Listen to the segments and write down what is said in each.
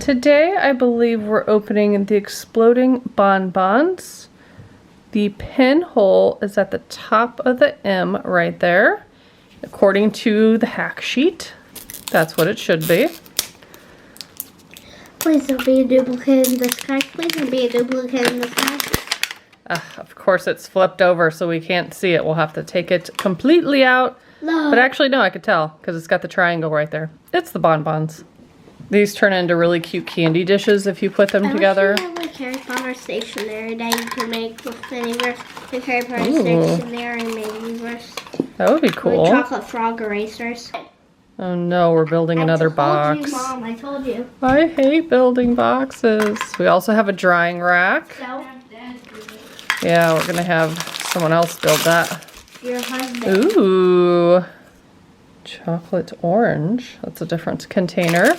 Today I believe we're opening the exploding bonbons. The pinhole is at the top of the M right there. According to the hack sheet, that's what it should be. Please don't be a duplicate in the sky. Please don't be a duplicate in the sky. Of course it's flipped over so we can't see it. We'll have to take it completely out. No. But actually no, I could tell because it's got the triangle right there. It's the bonbons. These turn into really cute candy dishes if you put them together. I have like Harry Potter stationery that you can make with Miniverse. Like Harry Potter stationery and Miniverse. That would be cool. Like chocolate frog erasers. Oh no, we're building another box. I told you, Mom, I told you. I hate building boxes. We also have a drying rack. So? Yeah, we're gonna have someone else build that. Your husband. Ooh. Chocolate orange. That's a different container.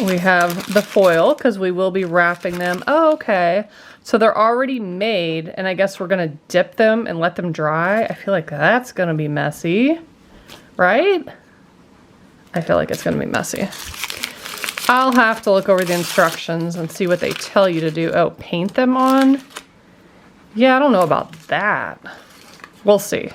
We have the foil because we will be wrapping them. Oh, okay. So they're already made, and I guess we're gonna dip them and let them dry. I feel like that's gonna be messy, right? I feel like it's gonna be messy. I'll have to look over the instructions and see what they tell you to do. Oh, paint them on? Yeah, I don't know about that. We'll see.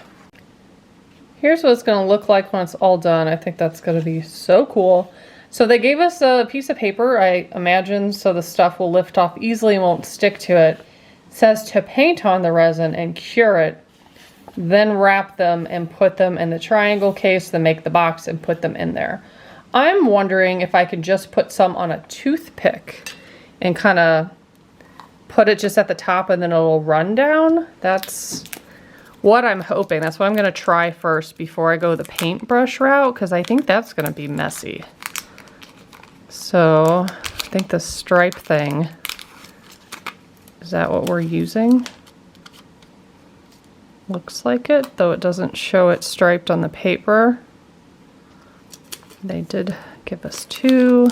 Here's what it's gonna look like when it's all done. I think that's gonna be so cool. So they gave us a piece of paper, I imagine, so the stuff will lift off easily and won't stick to it. It says to paint on the resin and cure it, then wrap them and put them in the triangle case, then make the box and put them in there. I'm wondering if I could just put some on a toothpick and kind of put it just at the top and then it'll run down. That's what I'm hoping. That's what I'm gonna try first before I go the paintbrush route, because I think that's gonna be messy. So I think the stripe thing, is that what we're using? Looks like it, though it doesn't show it striped on the paper. They did give us two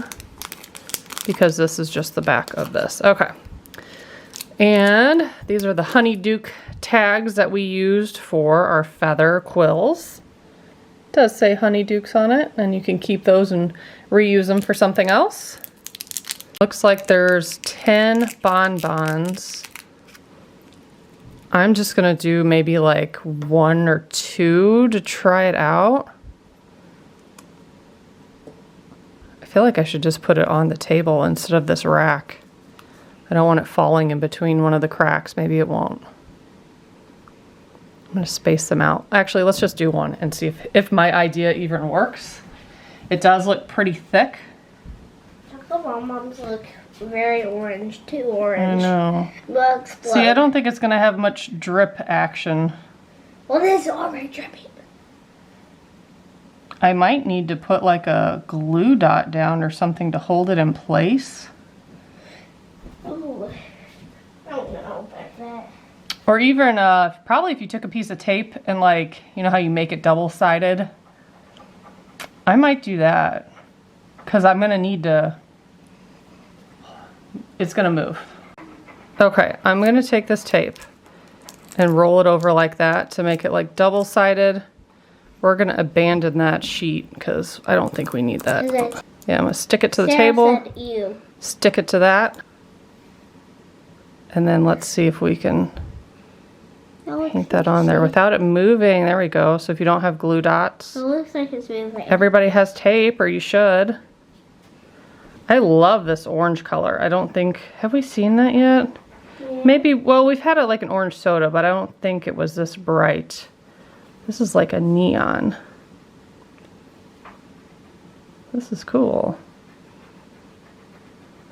because this is just the back of this. Okay. And these are the Honeyduke tags that we used for our feather quills. It does say Honeydukes on it, and you can keep those and reuse them for something else. Looks like there's 10 bonbons. I'm just gonna do maybe like 1 or 2 to try it out. I feel like I should just put it on the table instead of this rack. I don't want it falling in between one of the cracks. Maybe it won't. I'm gonna space them out. Actually, let's just do one and see if my idea even works. It does look pretty thick. Chocolate bonbons look very orange, too orange. I know. Looks blood. See, I don't think it's gonna have much drip action. Well, this is already dripping. I might need to put like a glue dot down or something to hold it in place. Ooh, I don't know about that. Or even, probably if you took a piece of tape and like, you know how you make it double-sided? I might do that. Because I'm gonna need to, it's gonna move. Okay, I'm gonna take this tape and roll it over like that to make it like double-sided. We're gonna abandon that sheet because I don't think we need that. Yeah, I'm gonna stick it to the table. Said ew. Stick it to that. And then let's see if we can paint that on there without it moving. There we go. So if you don't have glue dots. It looks like it's moving. Everybody has tape, or you should. I love this orange color. I don't think, have we seen that yet? Yeah. Maybe, well, we've had it like an orange soda, but I don't think it was this bright. This is like a neon. This is cool.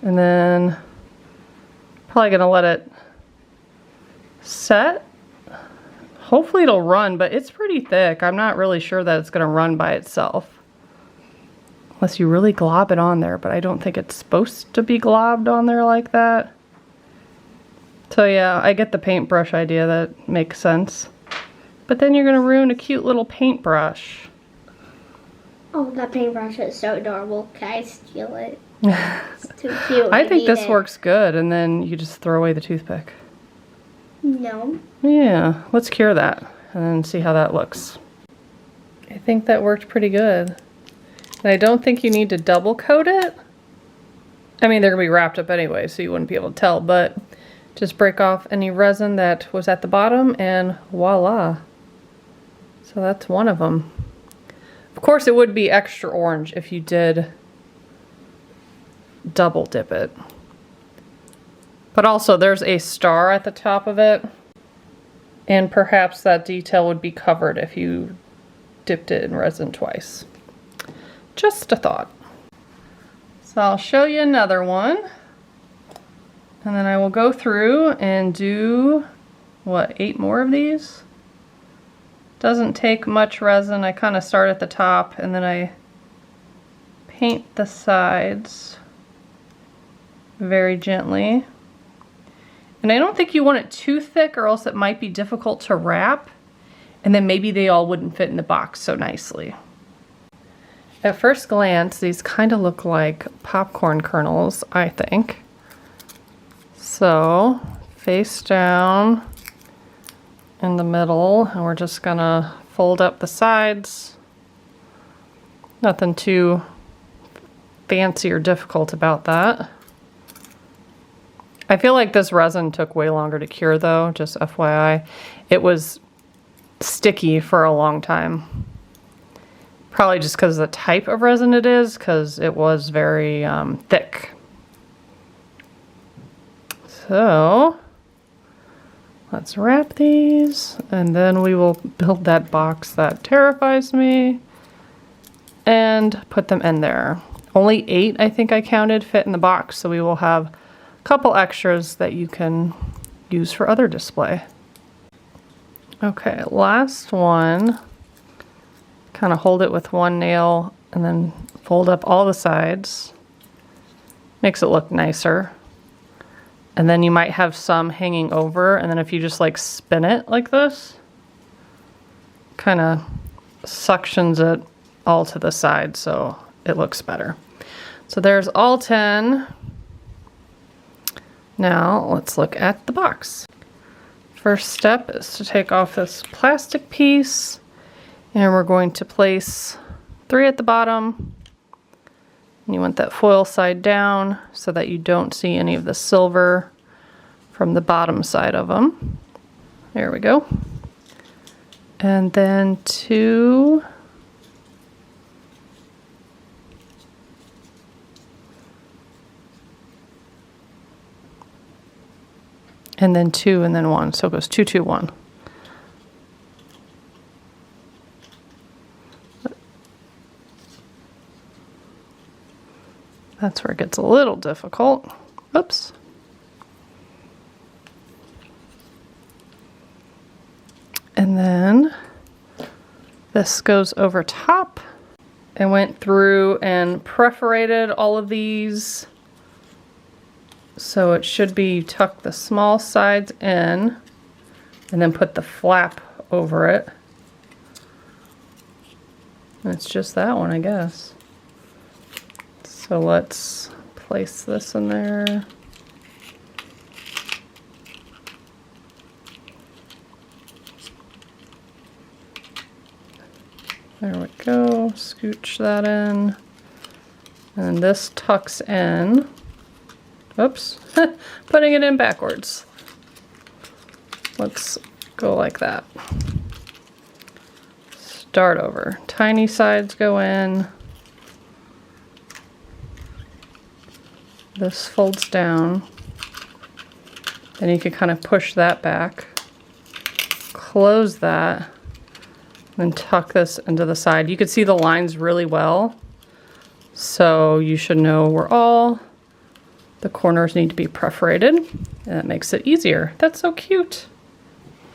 And then probably gonna let it set. Hopefully it'll run, but it's pretty thick. I'm not really sure that it's gonna run by itself. Unless you really glob it on there, but I don't think it's supposed to be globbed on there like that. So yeah, I get the paintbrush idea. That makes sense. But then you're gonna ruin a cute little paintbrush. Oh, that paintbrush is so adorable. Can I steal it? It's too cute. I think this works good, and then you just throw away the toothpick. No. Yeah, let's cure that and then see how that looks. I think that worked pretty good. And I don't think you need to double coat it. I mean, they're gonna be wrapped up anyway, so you wouldn't be able to tell, but just break off any resin that was at the bottom and voila. So that's one of them. Of course, it would be extra orange if you did double dip it. But also there's a star at the top of it, and perhaps that detail would be covered if you dipped it in resin twice. Just a thought. So I'll show you another one, and then I will go through and do, what, 8 more of these? Doesn't take much resin. I kind of start at the top and then I paint the sides very gently. And I don't think you want it too thick or else it might be difficult to wrap, and then maybe they all wouldn't fit in the box so nicely. At first glance, these kind of look like popcorn kernels, I think. So, face down in the middle, and we're just gonna fold up the sides. Nothing too fancy or difficult about that. I feel like this resin took way longer to cure though, just FYI. It was sticky for a long time. Probably just because of the type of resin it is, because it was very thick. So, let's wrap these, and then we will build that box that terrifies me and put them in there. Only 8, I think I counted, fit in the box, so we will have a couple extras that you can use for other display. Okay, last one. Kind of hold it with one nail and then fold up all the sides. Makes it look nicer. And then you might have some hanging over, and then if you just like spin it like this, kind of suctions it all to the side so it looks better. So there's all 10. Now let's look at the box. First step is to take off this plastic piece, and we're going to place 3 at the bottom. And you want that foil side down so that you don't see any of the silver from the bottom side of them. There we go. And then 2. And then 2 and then 1. So it goes 2, 2, 1. That's where it gets a little difficult. Oops. And then this goes over top. I went through and perforated all of these. So it should be tuck the small sides in and then put the flap over it. And it's just that one, I guess. So let's place this in there. There we go, scooch that in. And this tucks in. Oops, putting it in backwards. Let's go like that. Start over. Tiny sides go in. This folds down. Then you can kind of push that back. Close that. And tuck this into the side. You can see the lines really well. So you should know where all the corners need to be perforated. And that makes it easier. That's so cute.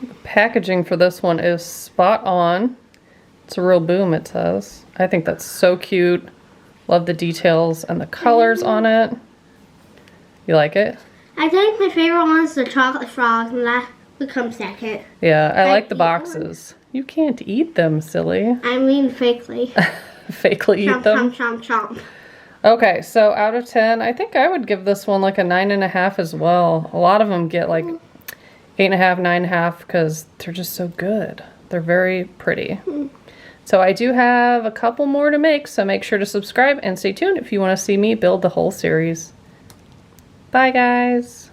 The packaging for this one is spot on. It's a real boom, it says. I think that's so cute. Love the details and the colors on it. You like it? I think my favorite one is the chocolate frog, and that would come second. Yeah, I like the boxes. You can't eat them, silly. I mean fakely. Fakely eat them? Chomp, chomp, chomp. Okay, so out of 10, I think I would give this one like a 9.5 as well. A lot of them get like 8.5, 9.5 because they're just so good. They're very pretty. So I do have a couple more to make, so make sure to subscribe and stay tuned if you want to see me build the whole series. Bye guys!